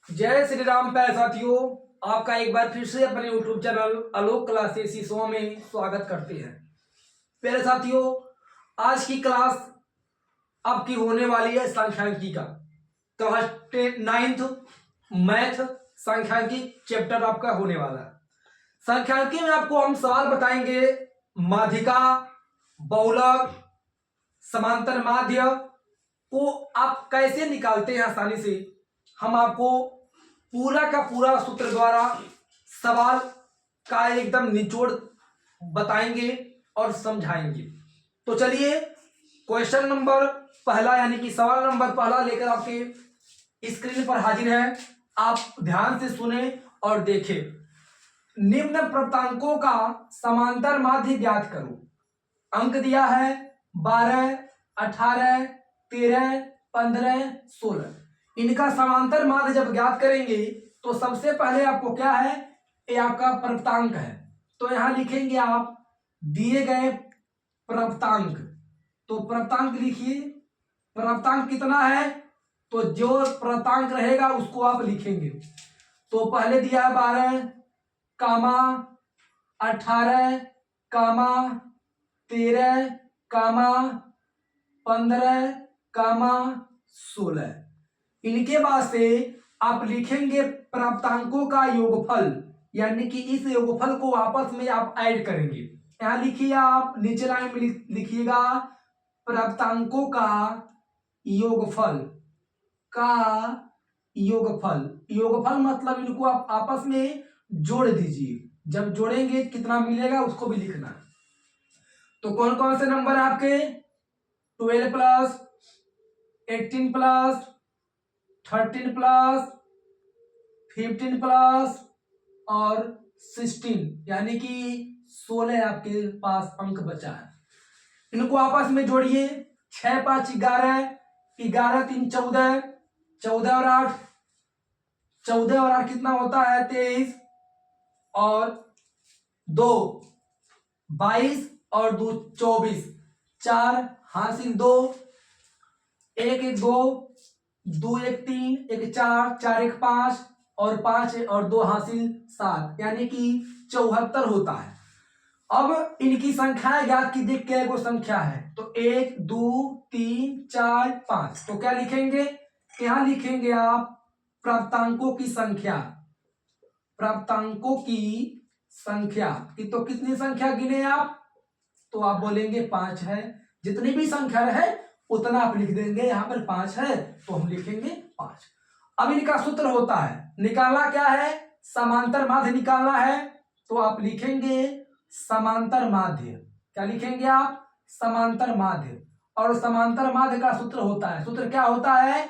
जय श्री राम प्यारे साथियों, आपका एक बार फिर से अपने YouTube चैनल आलोक क्लासेस शो में स्वागत करते हैं। प्यारे साथियों, आज की क्लास आपकी होने वाली है सांख्यिकी का क्लास 9th मैथ सांख्यिकी चैप्टर आपका होने वाला है। सांख्यिकी में आपको हम सवाल बताएंगे माध्यिका, बहुलक, समांतर माध्य को आप कैसे निकालते हैं आसानी से। हम आपको पूरा का पूरा सूत्र द्वारा सवाल का एकदम निचोड़ बताएंगे और समझाएंगे। तो चलिए क्वेश्चन नंबर पहला यानी कि सवाल नंबर पहला लेकर आपके स्क्रीन पर हाजिर है। आप ध्यान से सुने और देखें। निम्न प्राप्तांकों का समांतर माध्य ज्ञात करो। अंक दिया है 12, 18, 13, 15, 16। इनका समांतर माध्य जब ज्ञात करेंगे तो सबसे पहले आपको क्या है, ये आपका प्राप्तांक है। तो यहां लिखेंगे आप दिए गए प्राप्तांक। तो प्राप्तांक लिखिए, प्राप्तांक कितना है तो जो प्राप्तांक रहेगा उसको आप लिखेंगे। तो पहले दिया है 12, कामा 18, कामा 13, कामा 15, कामा 16। इनके बाद से आप लिखेंगे प्राप्तांकों का योगफल, यानी कि इस योगफल को आपस में आप ऐड करेंगे। यहां लिखिए, आप नीचे लाइन में लिखिएगा प्राप्तांकों का योगफल का योगफल। योगफल मतलब इनको आप आपस में जोड़ दीजिए। जब जोड़ेंगे कितना मिलेगा उसको भी लिखना। तो कौन कौन से नंबर है आपके 12 प्लस 18 प्लस 13 प्लस 15 प्लस और 16, यानी कि 16 आपके पास अंक बचा है। इनको आपस में जोड़िए। 6 5 11, 11 3 14, 14 और 8, 14 और 8 कितना होता है 23, और 2 22 और 2 24, 4 हासिल 2, 1 1 2, 2 1 3, 1 4, 4 1 5 और 5 और 2 हासिल 7, यानी कि 74 होता है। अब इनकी संख्या ज्ञात कीजिए, क्या को संख्या है तो 1 2 3 4 5। तो क्या लिखेंगे, यहां लिखेंगे आप प्राप्तांकों की संख्या। प्राप्तांकों की संख्या कि तो कितनी संख्या गिने आप, तो आप बोलेंगे 5 है। जितनी भी संख्या है उतना आप लिख देंगे। यहां पर 5 है तो हम लिखेंगे 5। अब इनका सूत्र होता है, निकालना क्या है, समांतर माध्य निकालना है। तो आप लिखेंगे समांतर माध्य। क्या लिखेंगे आप, समांतर माध्य। और समांतर माध्य का सूत्र होता है, सूत्र क्या होता है,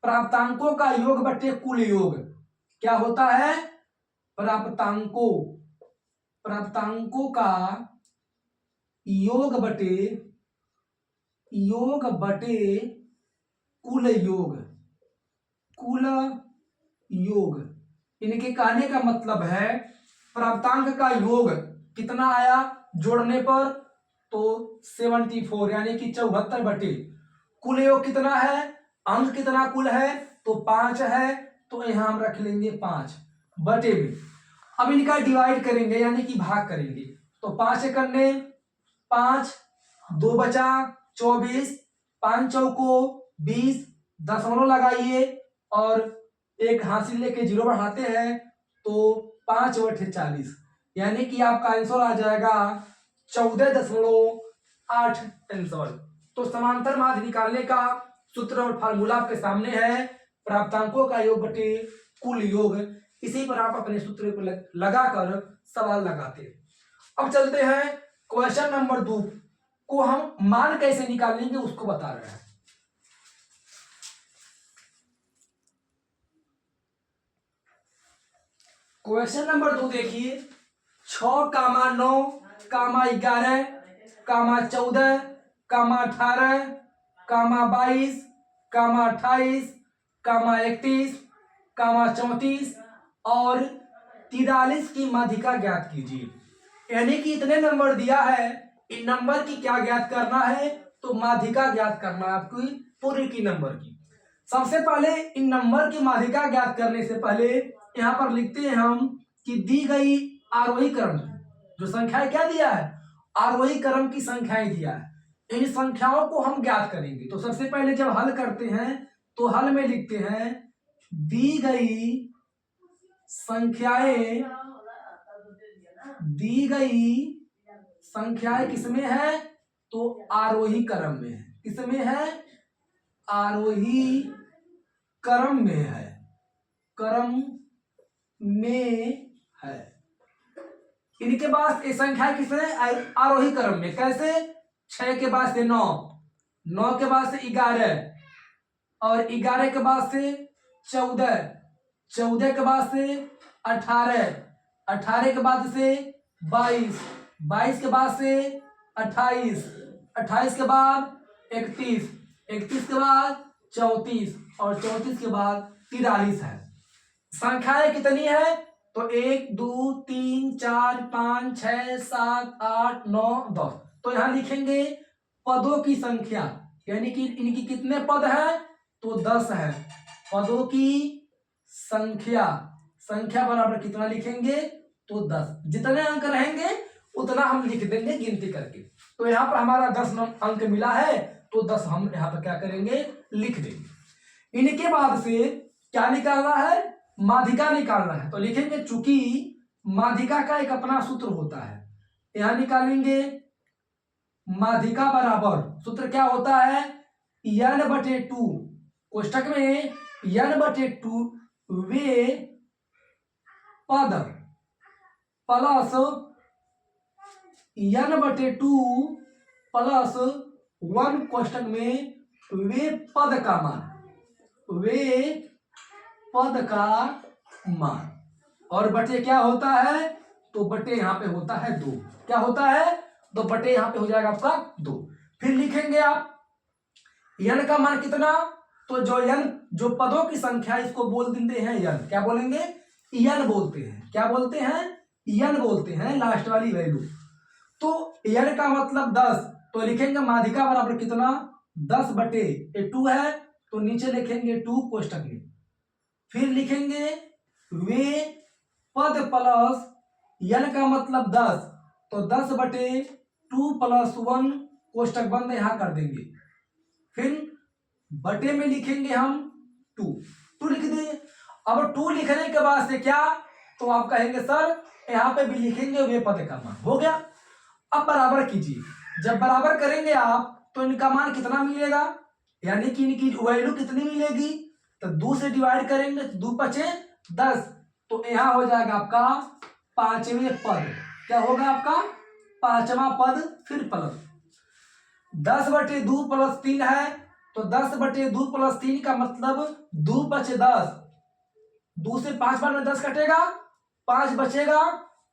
प्राप्तांकों का योग बटे कुल योग। क्या होता है, प्राप्तांकों का योग बटे कुल योग। कुल योग इनके कहने का मतलब है प्राप्तांक का योग कितना आया जोड़ने पर, तो 74, यानी कि 74 बटे कुल योग कितना है, अंक कितना कुल है तो 5 है। तो यहां हम रख लेंगे 5 बटे में। अब इनका डिवाइड करेंगे यानी कि भाग करेंगे। तो 5 करने 5, 2 बचा 24, 5 चौको 20, दशमलव लगाइए और एक हासिल लेके 0 बढ़ाते हैं तो 5 बटे 40, यानी कि आपका आंसर आ जाएगा 14.8 आंसर। तो समांतर माध्य निकालने का सूत्र और फार्मूला आपके सामने है, प्राप्तांकों का योग बटे कुल योग। इसी पर आप अपने सूत्र को लगाकर सवाल लगाते हैं। अब चलते हैं क्वेश्चन नंबर 2 को हम मान कैसे निकालेंगे उसको बता रहे हैं। क्वेश्चन नंबर 2 देखिए, 6, 9, 11, 14, 18, 22, 28, 31, 34 और 43 की माध्यिका ज्ञात कीजिए। यानी कि इतने नंबर दिया है, इन नंबर की क्या ज्ञात करना है, तो माध्यिका ज्ञात करना है आपकी पूरी की नंबर की। सबसे पहले इन नंबर की माध्यिका ज्ञात करने से पहले यहाँ पर लिखते हैं हम कि दी गई आरोही क्रम जो संख्याएं क्या दिया है, आरोही क्रम की संख्याएं दिया है, इन संख्याओं को हम ज्ञात करेंगे। तो सबसे पहले जब हल करते हैं तो हल में लिखते हैं दी गई संख्याएं किसमें है, तो आरोही क्रम में है। किसमें है, आरोही क्रम में है, क्रम में है। इनके बाद ये संख्या किसमें, आरोही क्रम में। कैसे, 6 के बाद से 9, 9 के बाद से 11 और 11 के बाद से 14, 14 के बाद से 18, 18 के बाद से 22, 22 के बाद से 28, 28 के बाद 31, 31 के बाद 34 और 34 के बाद 43 है। संख्याएं कितनी है, तो 1 2 3 4 5 6 7 8 9 10। तो यहां लिखेंगे पदों की संख्या, यानी कि इनकी कितने पद है, तो 10 है। पदों की संख्या, संख्या बराबर कितना लिखेंगे, तो 10। जितने अंक रहेंगे उतना हम लिख देंगे गिनती करके। तो यहाँ पर हमारा 10 अंक मिला है, तो 10 हम यहाँ पर क्या करेंगे, लिख देंगे। इनके बाद से क्या निकालना है, माध्यिका निकालना है। तो लिखेंगे चूंकि माध्यिका का एक अपना सूत्र होता है, यहां निकालेंगे माध्यिका बराबर, सूत्र क्या होता है, n/2, कोष्टक में n/2 वे पद प्लस n/2 प्लस 1 कोष्टक में वे पद का मान, वे पद का मान। और बटे क्या होता है, तो बटे यहां पे होता है 2। क्या होता है, तो बटे यहां पे हो जाएगा आपका 2। फिर लिखेंगे आप n का मान कितना, तो जो n जो पदों की संख्या इसको बोल देते हैं n। क्या बोलेंगे, n बोलते हैं। क्या बोलते हैं, n बोलते हैं, लास्ट वाली वैल्यू। तो n का मतलब 10, तो लिखेंगे माध्यिका बराबर कितना, 10/2 है, तो नीचे लिखेंगे 2 कोष्टक में। फिर लिखेंगे वे पद प्लस n का मतलब 10, तो 10/2 प्लस 1 कोष्टक बंद यहां कर देंगे। फिर बटे में लिखेंगे हम 2 लिख देंगे। अब 2 लिखने के बाद से क्या, तो आप कहेंगे सर यहां पे भी लिखेंगे वे पद का मान। हो गया। अब बराबर कीजिए, जब बराबर करेंगे आप तो इनका मान कितना मिलेगा, यानी कि इनकी वैल्यू कितनी मिलेगी, तो 2 से डिवाइड करेंगे तो 2 × 5 = 10। तो यहां हो जाएगा आपका 5वें पद। क्या होगा आपका 5वां पद। फिर प्लस 10/2 प्लस 3 है, तो 10/2 प्लस 3 का मतलब 2 × 10, 2 से 5 बार में 10 कटेगा, 5 बचेगा,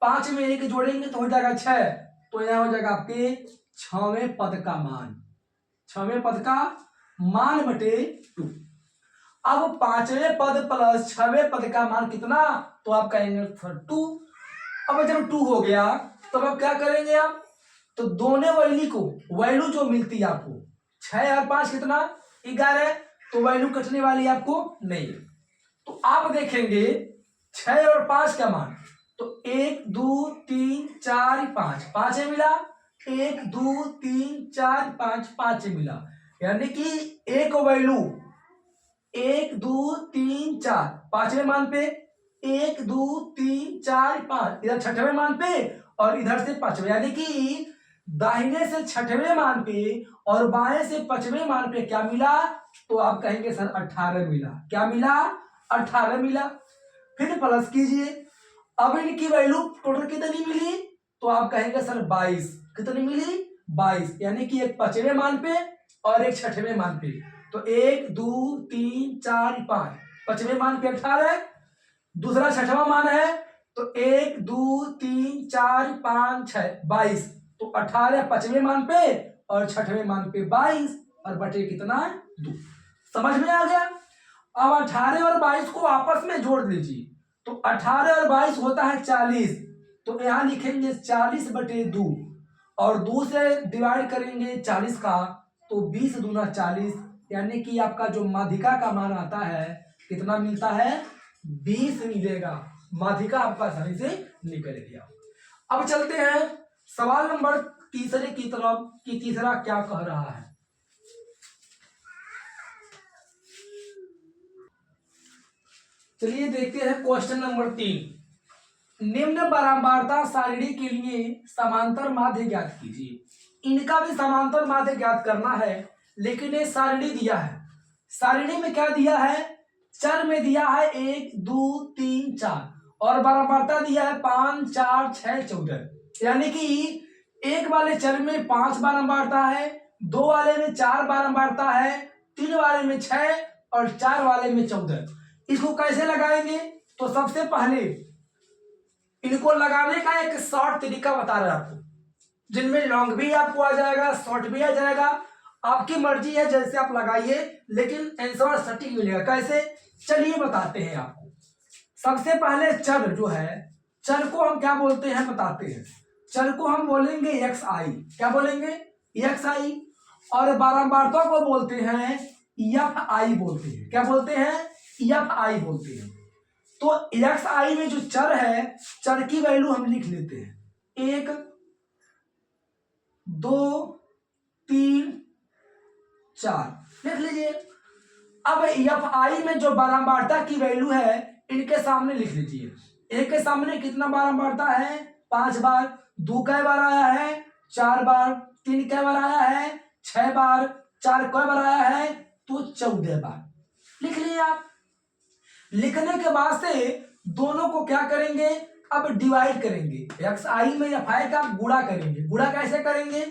5 में 1 जोड़ेंगे तो हो जाएगा 6। तो यह हो जाएगा आपके 6वें पद का मान, 6वें पद का मान बटे 2। अब 5वें पद प्लस 6वें पद का मान कितना, तो आप कहेंगे 2। अब जब 2 हो गया तब आप क्या करेंगे आप, तो दोनों वैल्यू जो मिलती है आपको, 6 और 5 कितना, 11, तो वैल्यू कटने वाली आपको नहीं है। तो आप देखेंगे 6 और 5 का मान, तो 1 2 3 4 5, 5 मिला, 1 2 3 4 5, 5 मिला, यानी कि एक वैल्यू 1 2 3 4 5वें मान पे, 1 2 3 4 5 इधर 6वें मान पे और इधर से 5वें, यानी कि दाहिने से 6वें मान पे और बाएं से 5वें मान पे क्या मिला, तो आप कहेंगे सर 18 मिला। क्या मिला, 18 मिला। फिर प्लस कीजिए, अब इनकी वैल्यू टोटल कितनी मिली, तो आप कहेंगे सर 22। कितनी मिली, 22, यानी कि एक 5वें मान पे और एक 6वें मान पे। तो 1 2 3 4 5, 5वें मान पे 18, दूसरा 6वां मान है, तो 1 2 3 4 5 6 22, तो 18 5वें मान पे और 6वें मान पे 22 और बटे कितना, 2। समझ में आ गया। अब 18 और 22 को आपस में जोड़ लीजिए, तो 18 और 22 होता है 40, तो यहां लिखेंगे 40/2 और 2 से डिवाइड करेंगे 40 का, तो 20 दूना 40, यानी कि आपका जो माध्यिका का मान आता है कितना मिलता है, 20 मिलेगा। माध्यिका आपका आसानी से निकल गया। अब चलते हैं सवाल नंबर तीसरे की तरफ कि तीसरा क्या कह रहा है। चलिए देखते हैं क्वेश्चन नंबर 3। निम्न बारंबारता सारणी के लिए समांतर माध्य ज्ञात कीजिए। इनका भी समांतर माध्य ज्ञात करना है, लेकिन ये सारणी दिया है। सारणी में क्या दिया है, चर में दिया है 1 2 3 4 और बारंबारता दिया है 5 4 6 14। यानी कि एक वाले चर में 5 बारंबारता है, 2 वाले में 4 बारंबारता है, 3 वाले में 6 और 4 वाले में 14। इसको कैसे लगाएंगे, तो सबसे पहले इनको लगाने का एक शॉर्ट तरीका बता रहा है आपको, जिनमें लॉन्ग भी आपको आ जाएगा, शॉर्ट भी आ जाएगा। आपकी मर्जी है जैसे आप लगाइए, लेकिन आंसर सटीक मिलेगा। कैसे, चलिए बताते हैं आपको। सबसे पहले चर जो है, चर को हम क्या बोलते हैं बताते हैं। चर को हम बोलेंगे एक्स आई। क्या बोलेंगे, एक्स आई। और बारंबारता को बोलते हैं एफ आई बोलते हैं। क्या बोलते हैं, एफ आई बोलते हैं। तो एक्स आई में जो चर है, चर की वैल्यू हम लिख लेते हैं 1 2 3 4 लिख लीजिए। अब एफ आई में जो बारंबारता की वैल्यू है, इनके सामने लिख लीजिए। एक के सामने कितना बारंबारता है, 5 बार। 2 कै बार आया है, 4 बार। 3 कै बार आया है, 6 बार। 4 कै बार आया है, तो 14 बार। लिख लिया। लिखने के बाद से दोनों को क्या करेंगे, अब डिवाइड करेंगे। एक्स आई में एफ आई का गुणा करेंगे। गुणा कैसे करेंगे,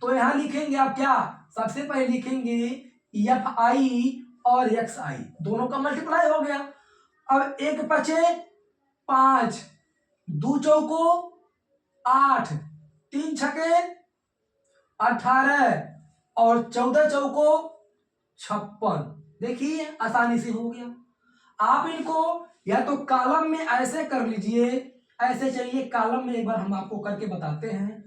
तो यहां लिखेंगे आप क्या, सबसे पहले लिखेंगे एफ आई और एक्स आई, दोनों का मल्टीप्लाई हो गया। अब 1 बचे 5, 2 चौको 8, 3 छके 18 और 14 चौको 56। देखिए आसानी से हो गया। आप इनको या तो कॉलम में ऐसे कर लीजिए, ऐसे। चलिए कॉलम में एक बार हम आपको करके बताते हैं।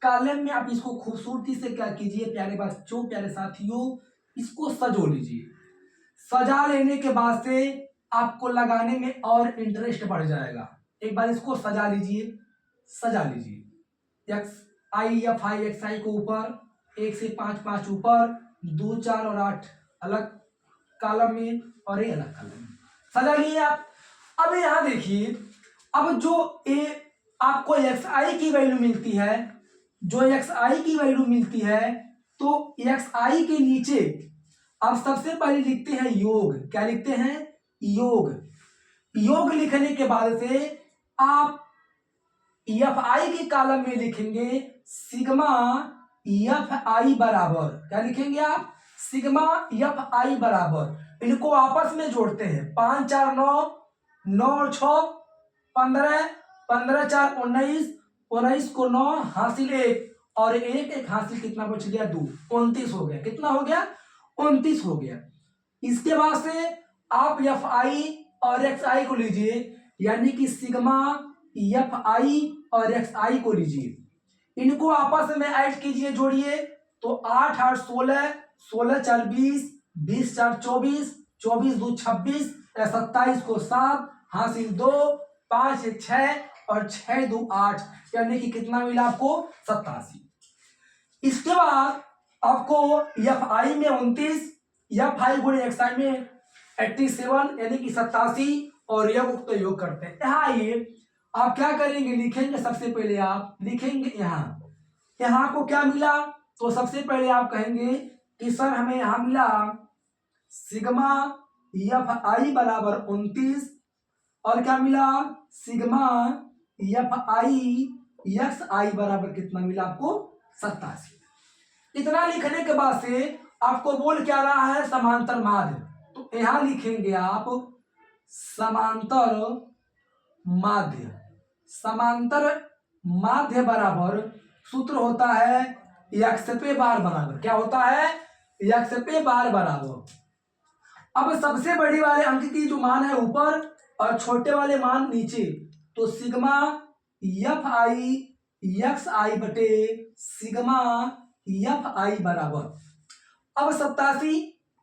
कॉलम में आप इसको खूबसूरती से क्या कीजिए, प्यारे बच्चों, प्यारे साथियों, इसको सजो लीजिए। सजा लेने के बाद से आपको लगाने में और इंटरेस्ट बढ़ जाएगा। एक बार इसको सजा लीजिए, सजा लीजिए। X I F I, X I को ऊपर 1 से 5 5 ऊपर, 2 4 और 8 अलग कॉलम में और ये अलग कॉलम में सजा लिए आप। अब यहां देखिए, अब जो आपको एक्स आई की वैल्यू मिलती है, जो एक्स आई की वैल्यू मिलती है, तो एक्स आई के नीचे अब सबसे पहले लिखते हैं योग। क्या लिखते हैं, योग। योग लिखने के बाद से आप एफ आई के कॉलम में लिखेंगे सिग्मा एफ आई बराबर, क्या लिखेंगे आप, सिग्मा एफ आई बराबर। इनको आपस में जोड़ते हैं, 5 4 9, 9 और 6 15, 15 4 19, 19 को 9 हासिल 1 और 1 1 हासिल कितना बच गया, 2, 29 हो गया। कितना हो गया, 29 हो गया। इसके बाद से आप एफ आई और एक्स आई को लीजिए, यानी कि सिग्मा एफ आई और एक्स आई को लीजिए। इनको आपस में ऐड कीजिए, जोड़िए। तो 8 8 16, 16 4 20, 20 4 24, 24 2 26, 27 को 7 हासिल 2, 5 1 6 और 6 2 8, यानी कि कितना मिला आपको, 87। इसके बाद आपको एफ आई में 29, एफ आई गुणे एक्स आई में 87, यानी कि 87 और योग तो योग करते हैं। यहाँ आइए, आप क्या करेंगे, लिखेंगे। सबसे पहले आप लिखेंगे यहाँ को क्या मिला, तो सबसे पहले आप कहेंगे कि सर हमें यहाँ मिला सिग्मा एफ आई बराबर 29 और क्या मिला, सिग्मा एफ आई एक्स आई बराबर कितना मिला आपको, 87। इतना लिखने के बाद से आपको बोल क्या रहा है, समांतर माध्य। तो यहां लिखेंगे आप समांतर माध्य। समांतर माध्य बराबर सूत्र होता है एक्स पे बार बराबर, क्या होता है, एक्स पे बार बराबर। अब सबसे बड़ी वाले अंक की जो मान है ऊपर और छोटे वाले मान नीचे, तो सिग्मा एफ आई एक्स आई बटे सिग्मा एफ आई बराबर। अब 87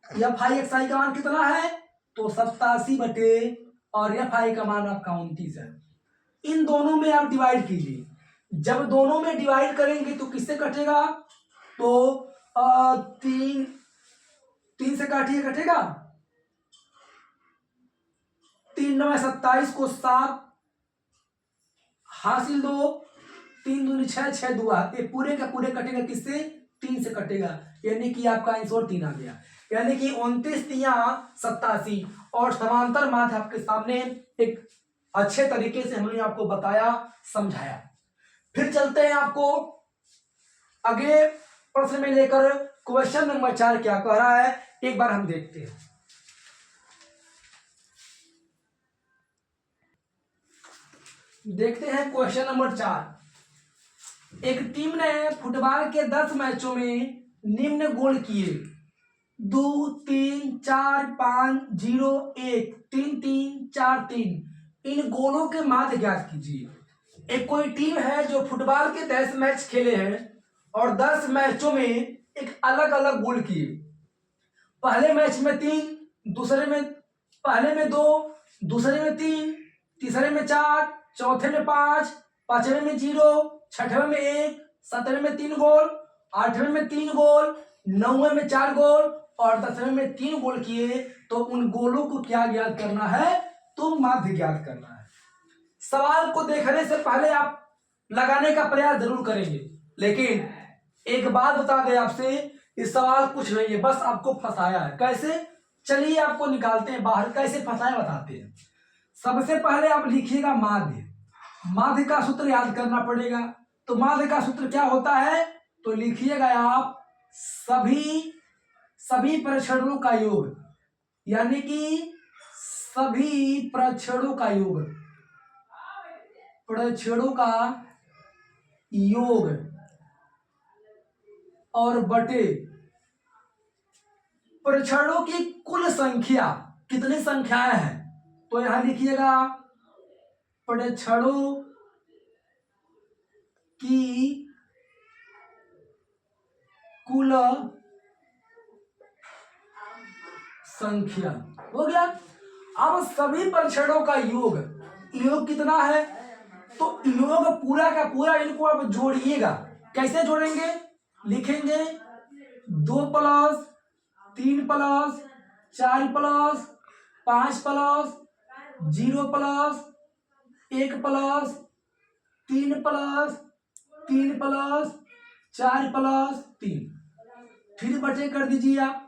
एफ आई एक्स आई का मान कितना है, तो 87 बटे और एफ आई का मान आपका 29 है। इन दोनों में आप डिवाइड कीजिए, जब दोनों में डिवाइड करेंगे तो किससे कटेगा, तो 3 से काटिए, कटेगा 3 9 27 को 7 हासिल 2, 3 दूनी 6, 6 दुआ, ये पूरे का पूरे कटेगा किससे, 3 से कटेगा, यानी कि आपका आंसर 3 आ गया, यानी कि 29 3 87। और समांतर माध्य आपके सामने एक अच्छे तरीके से हमने आपको बताया, समझाया। फिर चलते हैं आपको अगले प्रश्न में लेकर। क्वेश्चन नंबर 4 क्या कह रहा है, एक बार हम देखते हैं। देखते हैं क्वेश्चन नंबर 4। एक टीम ने फुटबॉल के 10 मैचों में निम्न गोल किए, 2 3 4 5 0 1 3 3 4 3। इन गोलों के माध्य ज्ञात कीजिए। एक कोई टीम है जो फुटबॉल के 10 मैच खेले हैं और 10 मैचों में एक अलग अलग गोल किए। पहले मैच में 3, दूसरे में पहले में 2, दूसरे में 3, तीसरे में 4, चौथे में 5, पांचवें में 0, छठवें में 1, सातवें में 3 गोल, आठवें में 3 गोल, नौवें में 4 गोल और 10वें में 3 गोल किए। तो उन गोलों को क्या ज्ञात करना है, तो माध्य ज्ञात करना है। सवाल को देखने से पहले आप लगाने का प्रयास जरूर करेंगे, लेकिन एक बात बता दें आपसे, इस सवाल कुछ नहीं है, बस आपको फंसाया है। कैसे, चलिए आपको निकालते हैं बाहर, कैसे फंसाया बताते हैं। सबसे पहले आप लिखिएगा माध्य। माध्य का सूत्र याद करना पड़ेगा। तो माध्य का सूत्र क्या होता है, तो लिखिएगा आप सभी प्रक्षेपणों का योग, यानी कि सभी प्रक्षेपणों का योग, प्रक्षेपणों का योग और बटे प्रक्षेपणों की कुल संख्या। कितनी संख्याएं हैं, तो यहां लिखिएगा प्रक्षेपणों की कुल संख्या। हो गया। अब सभी प्रक्षेपणों का योग, योग कितना है, तो योग पूरा का पूरा इनको आप जोड़िएगा। कैसे जोड़ेंगे, लिखेंगे 2 plus 3 plus 4 plus 5 plus 0 plus 1 plus 3 plus 3 plus 4 plus 3। फिर बटे कर दीजिए आप।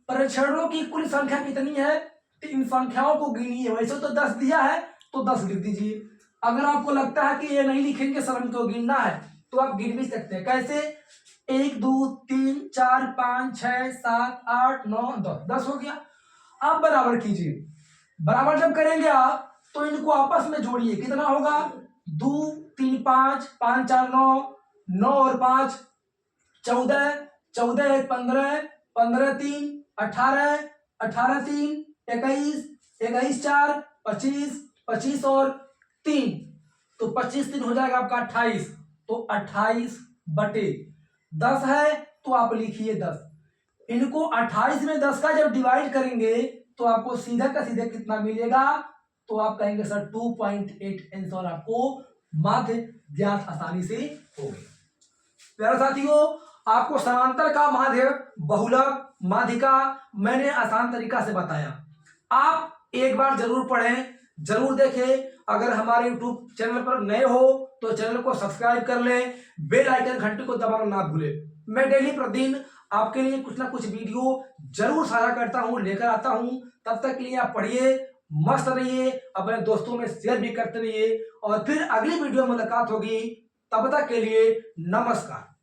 प्रक्षेपणों की कुल संख्या कितनी है, तो इन संख्याओं को गिनिए। वैसे तो 10 दिया है तो 10 लिख दीजिए। अगर आपको लगता है कि ये नहीं लिखेंगे, सर हमको गिनना है, तो आप गिन भी सकते हैं। कैसे, 1 2 3 4 5 6 7 8 9 10, 10 हो गया। आप बराबर कीजिए। बराबर जब करेंगे आप, तो इनको आपस में जोड़िए। कितना होगा, 2 3 5 5 4 9, 9 और 5 14, 14 1 15, 15 3 18, 18 3 21, 21 4 25, 25 और 3, तो 25 3 हो जाएगा आपका 28। तो 28 बटे 10 है, तो आप लिखिए 10। इनको 28 में 10 का जब डिवाइड करेंगे तो आपको सीधा का सीधा कितना मिलेगा, तो आप कहेंगे सर 2.8 आंसर आपको माध्य ज्ञात आसानी से हो गया। प्यारे साथियों, आपको समांतर का माध्य, बहुलक, माध्यिका मैंने आसान तरीका से बताया। आप एक बार जरूर पढ़ें, जरूर देखें। अगर हमारे YouTube चैनल पर नए हो तो चैनल को सब्सक्राइब कर लें, बेल आइकन घंटी को दबाना ना भूलें। मैं डेली प्रतिदिन आपके लिए कुछ ना कुछ वीडियो जरूर साझा करता हूं, लेकर आता हूं। तब तक के लिए आप पढ़िए, मस्त रहिए, अपने दोस्तों में शेयर भी करते रहिए और फिर अगली वीडियो में मुलाकात होगी। तब तक के लिए नमस्कार।